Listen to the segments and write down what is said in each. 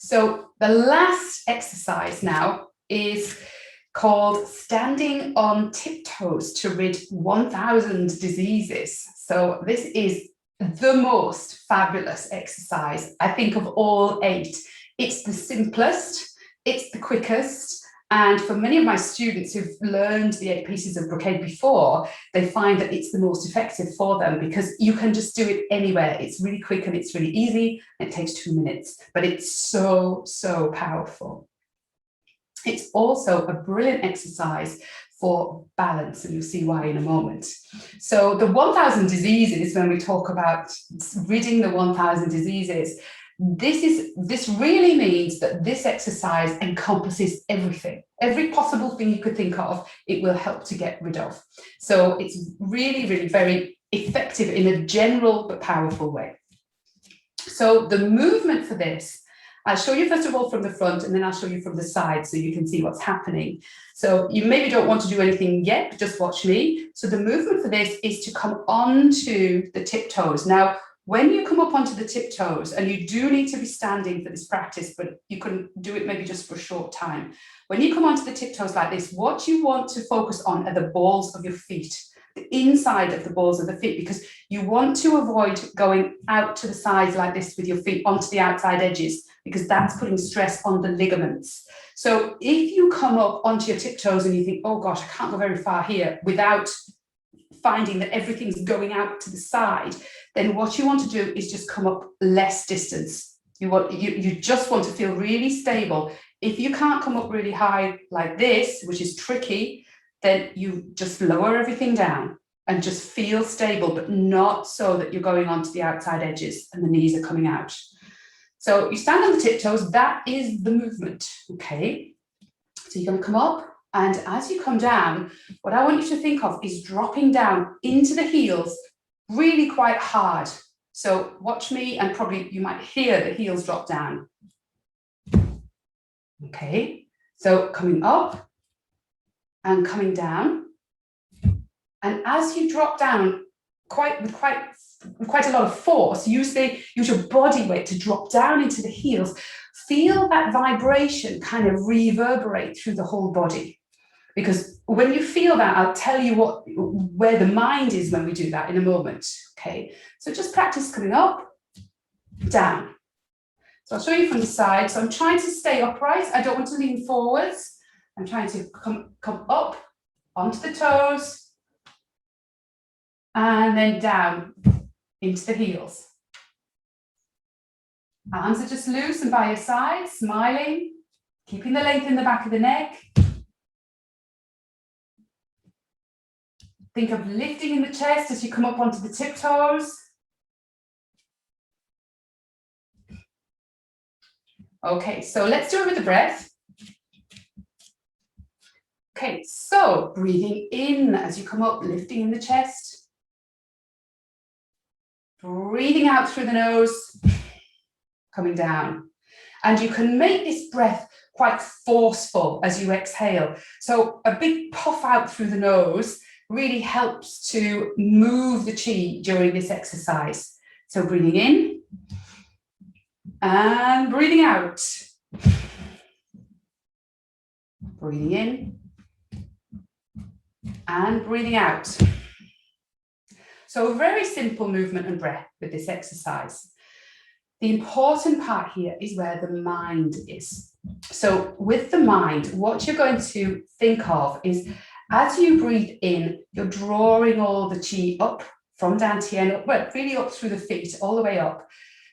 So the last exercise now is called standing on tiptoes to rid 1,000 diseases. So this is the most fabulous exercise, I think, of all 8. It's the simplest, it's the quickest, and for many of my students who've learned the 8 pieces of brocade before, they find that it's the most effective for them because you can just do it anywhere. It's really quick and it's really easy. It takes 2 minutes, but it's so, so powerful. It's also a brilliant exercise for balance, and you'll see why in a moment. So the 1,000 diseases, when we talk about ridding the 1,000 diseases, this really means that this exercise encompasses everything. Every possible thing you could think of, it will help to get rid of. So it's really, really very effective in a general but powerful way. So the movement for this, I'll show you first of all from the front, and then I'll show you from the side so you can see what's happening. So you maybe don't want to do anything yet, but just watch me. So the movement for this is to come onto the tiptoes. Now, when you come up onto the tiptoes, and you do need to be standing for this practice, but you can do it maybe just for a short time. When you come onto the tiptoes like this, what you want to focus on are the balls of your feet, the inside of the balls of the feet, because you want to avoid going out to the sides like this with your feet onto the outside edges, because that's putting stress on the ligaments. So if you come up onto your tiptoes and you think, oh gosh, I can't go very far here without finding that everything's going out to the side, then what you want to do is just come up less distance. You just want to feel really stable. If you can't come up really high like this, which is tricky, then you just lower everything down and just feel stable, but not so that you're going onto the outside edges and the knees are coming out. So you stand on the tiptoes, that is the movement, okay? So you're gonna come up, and as you come down, what I want you to think of is dropping down into the heels really quite hard. So watch me, and probably you might hear the heels drop down. Okay, so coming up and coming down. And as you drop down with quite a lot of force, use your body weight to drop down into the heels. Feel that vibration kind of reverberate through the whole body. Because when you feel that, I'll tell you where the mind is when we do that in a moment, okay? So just practice coming up, down. So I'll show you from the side. So I'm trying to stay upright. I don't want to lean forwards. I'm trying to come up onto the toes and then down into the heels. Arms are just loose and by your side, smiling, keeping the length in the back of the neck. Think of lifting in the chest as you come up onto the tiptoes. Okay, so let's do it with the breath. Okay, so breathing in as you come up, lifting in the chest. Breathing out through the nose, coming down. And you can make this breath quite forceful as you exhale. So a big puff out through the nose really helps to move the chi during this exercise. So breathing in and breathing out. Breathing in and breathing out. So a very simple movement and breath with this exercise. The important part here is where the mind is. So with the mind, what you're going to think of is as you breathe in, you're drawing all the chi up from dantian, well, really up through the feet, all the way up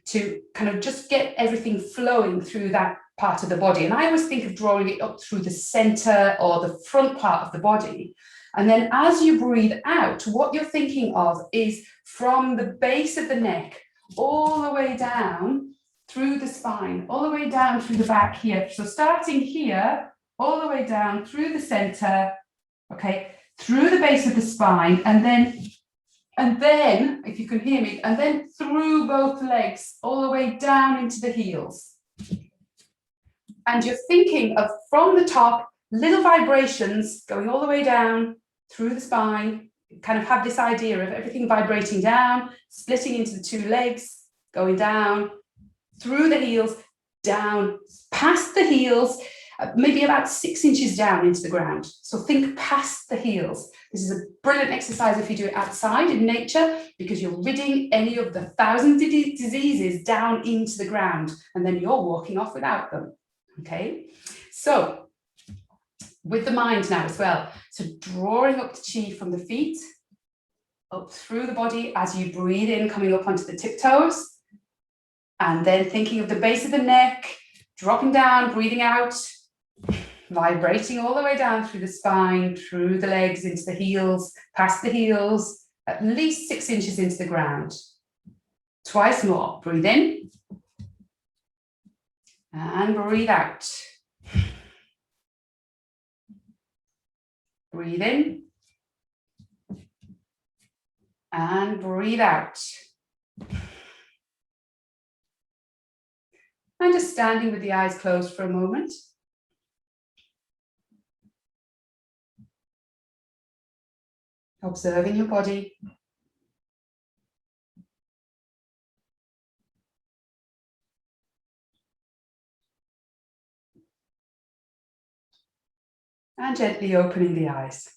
to kind of just get everything flowing through that part of the body. And I always think of drawing it up through the center or the front part of the body. And then as you breathe out, what you're thinking of is from the base of the neck all the way down through the spine, all the way down through the back here. So starting here, all the way down through the center, okay, through the base of the spine, and then, if you can hear me, and then through both legs, all the way down into the heels. And you're thinking of from the top, little vibrations going all the way down through the spine. You kind of have this idea of everything vibrating down, splitting into the 2 legs, going down through the heels, down, past the heels, maybe about 6 inches down into the ground. So think past the heels. This is a brilliant exercise if you do it outside in nature, because you're ridding any of the 1,000 diseases down into the ground, and then you're walking off without them. Okay, so with the mind now as well. So drawing up the chi from the feet, up through the body as you breathe in, coming up onto the tiptoes, and then thinking of the base of the neck, dropping down, breathing out, vibrating all the way down through the spine, through the legs, into the heels, past the heels, at least 6 inches into the ground. Twice more. Breathe in and breathe out. Breathe in and breathe out. And just standing with the eyes closed for a moment. Observing your body. And gently opening the eyes.